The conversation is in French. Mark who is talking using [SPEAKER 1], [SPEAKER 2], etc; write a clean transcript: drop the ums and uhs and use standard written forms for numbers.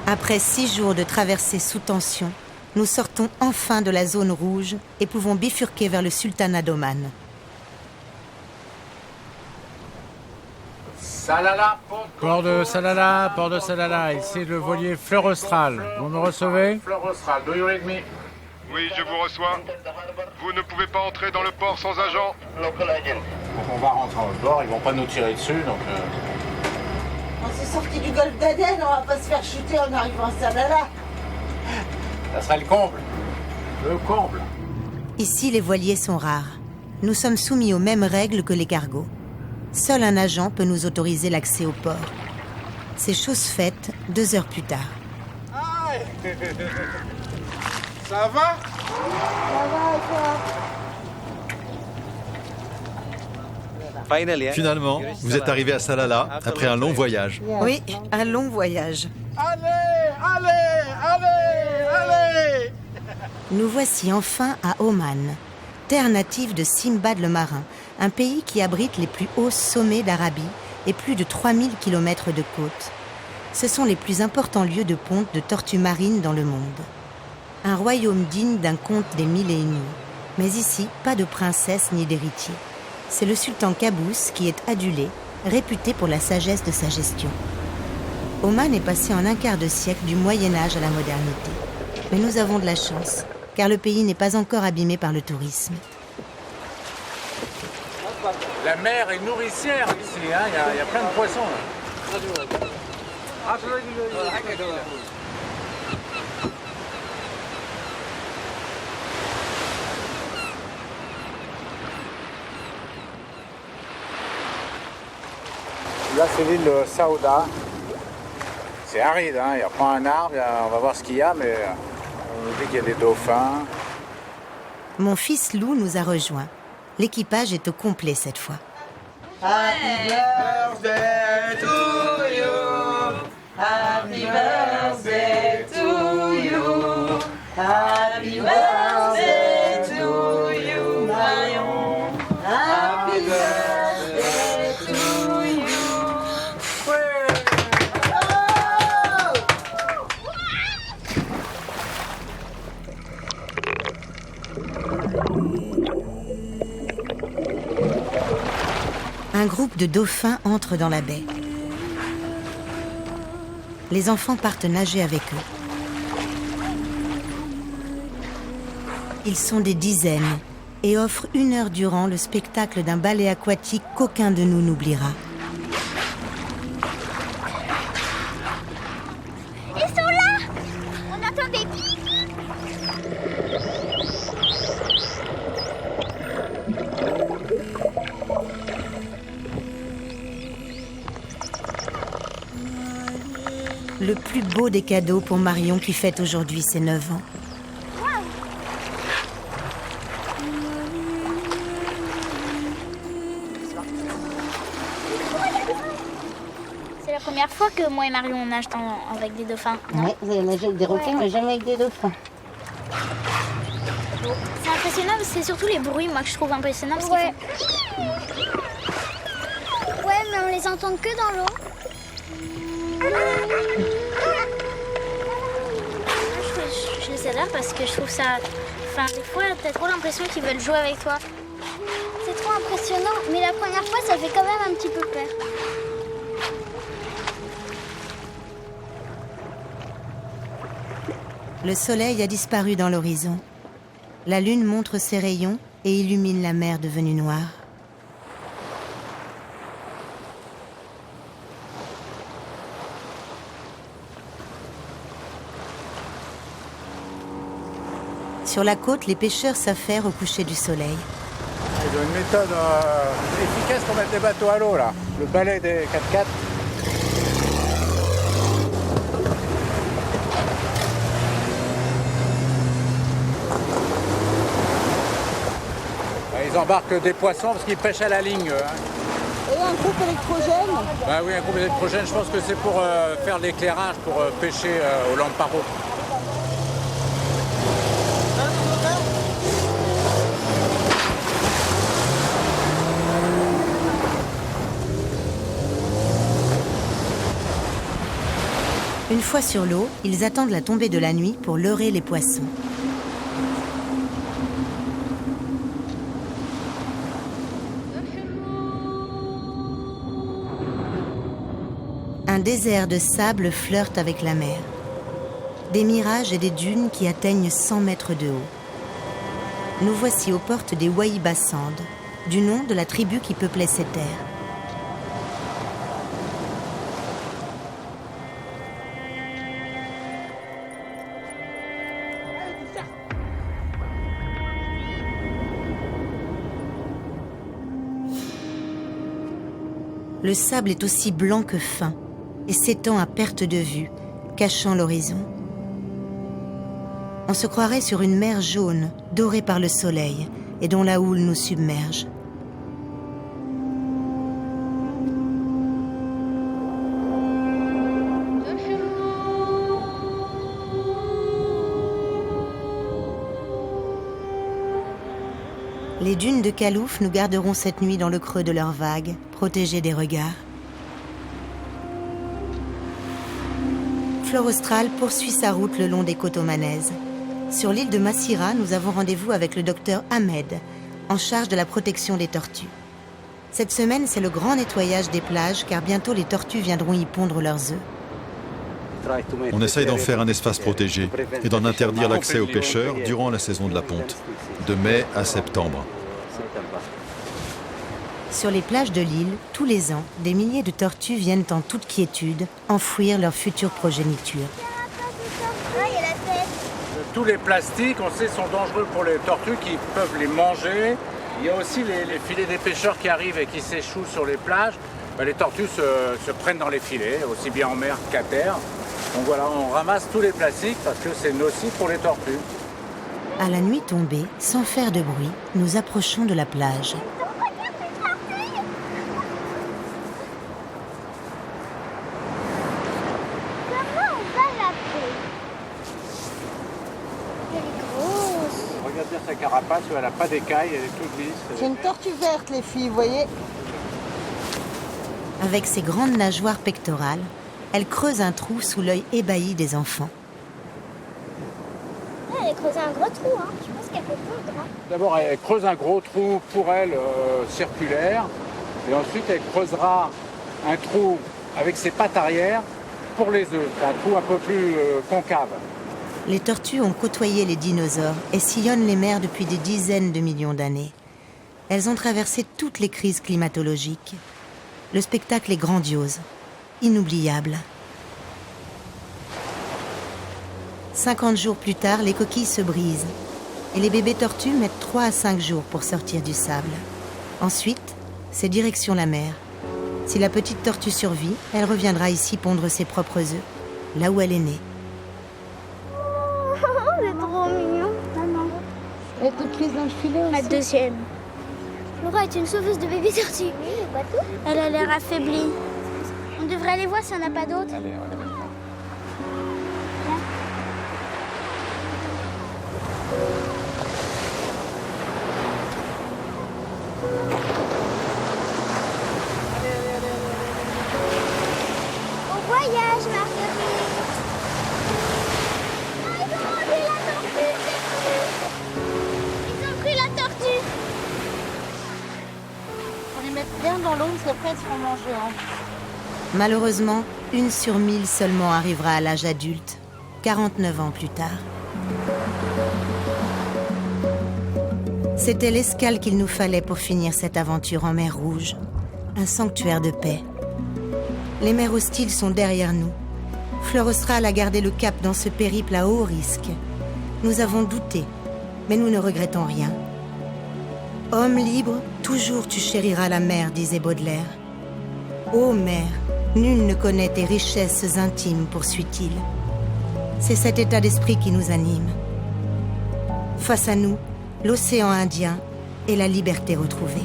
[SPEAKER 1] Après 6 jours de traversée sous tension, nous sortons enfin de la zone rouge et pouvons bifurquer vers le sultanat d'Oman.
[SPEAKER 2] Salalah,
[SPEAKER 3] Port de Salalah, ici le voilier Fleur Austral. Vous me recevez?
[SPEAKER 2] Fleur Austral, do you read me?
[SPEAKER 4] Oui, je vous reçois. Vous ne pouvez pas entrer dans le port sans agent.
[SPEAKER 2] Donc on va rentrer au bord, ils vont pas nous tirer dessus, donc...
[SPEAKER 5] On s'est sorti du golfe d'Aden, on va pas se faire chuter en arrivant à Salalah.
[SPEAKER 2] Ça serait le comble. Le comble.
[SPEAKER 1] Ici, les voiliers sont rares. Nous sommes soumis aux mêmes règles que les cargos. Seul un agent peut nous autoriser l'accès au port. C'est chose faite 2 heures plus tard.
[SPEAKER 2] Aïe. Ça va?
[SPEAKER 6] Finalement, vous êtes arrivé à Salalah après un long voyage.
[SPEAKER 1] Oui, un long voyage.
[SPEAKER 2] Allez.
[SPEAKER 1] Nous voici enfin à Oman, terre native de Simbad le marin, un pays qui abrite les plus hauts sommets d'Arabie et plus de 3000 km de côte. Ce sont les plus importants lieux de ponte de tortues marines dans le monde. Un royaume digne d'un conte des 1000 et une nuits. Mais ici, pas de princesse ni d'héritier. C'est le sultan Qaboos qui est adulé, réputé pour la sagesse de sa gestion. Oman est passé en un quart de siècle du Moyen-Âge à la modernité. Mais nous avons de la chance, car le pays n'est pas encore abîmé par le tourisme.
[SPEAKER 3] La mer est nourricière ici, il y a plein de poissons. Là.
[SPEAKER 2] Là, c'est l'île Saouda. C'est aride, hein. Il n'y a pas un arbre, on va voir ce qu'il y a, mais on nous dit qu'il y a des dauphins.
[SPEAKER 1] Mon fils Lou nous a rejoints. L'équipage est au complet cette fois.
[SPEAKER 5] Happy birthday to you. Happy birthday to you. Happy birthday to you, Marion. Happy birthday to you.
[SPEAKER 1] Un groupe de dauphins entre dans la baie. Les enfants partent nager avec eux. Ils sont des dizaines et offrent 1 heure durant le spectacle d'un ballet aquatique qu'aucun de nous n'oubliera.
[SPEAKER 7] Ils sont là! On entend des cris!
[SPEAKER 1] Le plus beau des cadeaux pour Marion qui fête aujourd'hui ses 9 ans.
[SPEAKER 7] C'est la première fois que moi et Marion on nage avec des dauphins. Non.
[SPEAKER 5] Ouais, vous avez nagé avec des requins, mais jamais avec des dauphins.
[SPEAKER 7] C'est impressionnant, c'est surtout les bruits moi que je trouve impressionnants. Parce
[SPEAKER 8] Ouais, mais on les entend que dans l'eau.
[SPEAKER 7] Je les adore parce que je trouve ça... Enfin, des fois, t'as trop l'impression qu'ils veulent jouer avec toi.
[SPEAKER 8] C'est trop impressionnant, mais la première fois, ça fait quand même un petit peu peur.
[SPEAKER 1] Le soleil a disparu dans l'horizon. La lune montre ses rayons et illumine la mer devenue noire. Sur la côte, les pêcheurs s'affairent au coucher du soleil.
[SPEAKER 2] Ils ont une méthode efficace pour mettre les bateaux à l'eau, là. Le balai des 4x4. Ils embarquent des poissons parce qu'ils pêchent à la ligne.
[SPEAKER 5] Et un groupe électrogène.
[SPEAKER 2] Bah oui, un groupe électrogène, je pense que c'est pour faire l'éclairage, pour pêcher aux lampes paro.
[SPEAKER 1] Une fois sur l'eau, ils attendent la tombée de la nuit pour leurrer les poissons. Un désert de sable flirte avec la mer. Des mirages et des dunes qui atteignent 100 mètres de haut. Nous voici aux portes des Wahiba Sand, du nom de la tribu qui peuplait ces terres. Le sable est aussi blanc que fin et s'étend à perte de vue, cachant l'horizon. On se croirait sur une mer jaune, dorée par le soleil, et dont la houle nous submerge. Les dunes de Kalouf nous garderont cette nuit dans le creux de leurs vagues, protégés des regards. Flore Austral poursuit sa route le long des côtes omanaises. Sur l'île de Massira, nous avons rendez-vous avec le docteur Ahmed, en charge de la protection des tortues. Cette semaine, c'est le grand nettoyage des plages, car bientôt les tortues viendront y pondre leurs œufs.
[SPEAKER 6] On essaye d'en faire un espace protégé et d'en interdire l'accès aux pêcheurs durant la saison de la ponte, de mai à septembre.
[SPEAKER 1] Sur les plages de l'île, tous les ans, des milliers de tortues viennent en toute quiétude enfouir leur future progéniture.
[SPEAKER 2] Tous les plastiques, on sait, sont dangereux pour les tortues qui peuvent les manger. Il y a aussi les filets des pêcheurs qui arrivent et qui s'échouent sur les plages. Les tortues se prennent dans les filets, aussi bien en mer qu'à terre. Donc voilà, on ramasse tous les plastiques parce que c'est nocif pour les tortues.
[SPEAKER 1] À la nuit tombée, sans faire de bruit, nous approchons de la plage.
[SPEAKER 8] Comment on va l'appeler? Elle est grosse.
[SPEAKER 2] Regarde bien sa carapace, elle n'a pas d'écailles, elle est toute lisse.
[SPEAKER 5] C'est une tortue verte, les filles, vous voyez.
[SPEAKER 1] Avec ses grandes nageoires pectorales, elle creuse un trou sous l'œil ébahi des enfants.
[SPEAKER 8] Elle a creusé un gros trou, hein. Je pense qu'elle peut pondre. Hein.
[SPEAKER 2] D'abord, elle creuse un gros trou pour elle circulaire. Et ensuite, elle creusera un trou avec ses pattes arrière pour les œufs. C'est un trou un peu plus concave.
[SPEAKER 1] Les tortues ont côtoyé les dinosaures et sillonnent les mers depuis des dizaines de millions d'années. Elles ont traversé toutes les crises climatologiques. Le spectacle est grandiose, inoubliable. 50 jours plus tard, les coquilles se brisent et les bébés tortues mettent 3 à 5 jours pour sortir du sable. Ensuite, c'est direction la mer. Si la petite tortue survit, elle reviendra ici pondre ses propres œufs, là où elle est née.
[SPEAKER 8] C'est trop mignon. Maman.
[SPEAKER 5] Elle était prise dans le filet aussi.
[SPEAKER 7] La deuxième.
[SPEAKER 8] Laura est une sauveuse de bébés tortues. Oui, le bateau.
[SPEAKER 7] Elle a l'air affaiblie. On devrait aller voir s'il n'y en a pas d'autres.
[SPEAKER 2] Allez, on va les mettre.
[SPEAKER 8] Au voyage, Marguerite. Ah, ils ont pris la tortue. Ils ont pris la tortue.
[SPEAKER 5] On les met bien dans l'eau, parce qu'après elles se font manger. Hein.
[SPEAKER 1] Malheureusement, 1 sur 1000 seulement arrivera à l'âge adulte, 49 ans plus tard. C'était l'escale qu'il nous fallait pour finir cette aventure en mer Rouge, un sanctuaire de paix. Les mers hostiles sont derrière nous. Flore Austral a gardé le cap dans ce périple à haut risque. Nous avons douté, mais nous ne regrettons rien. Homme libre, toujours tu chériras la mer, disait Baudelaire. Ô mer, nul ne connaît tes richesses intimes, poursuit-il. C'est cet état d'esprit qui nous anime. Face à nous, l'océan Indien et la liberté retrouvée.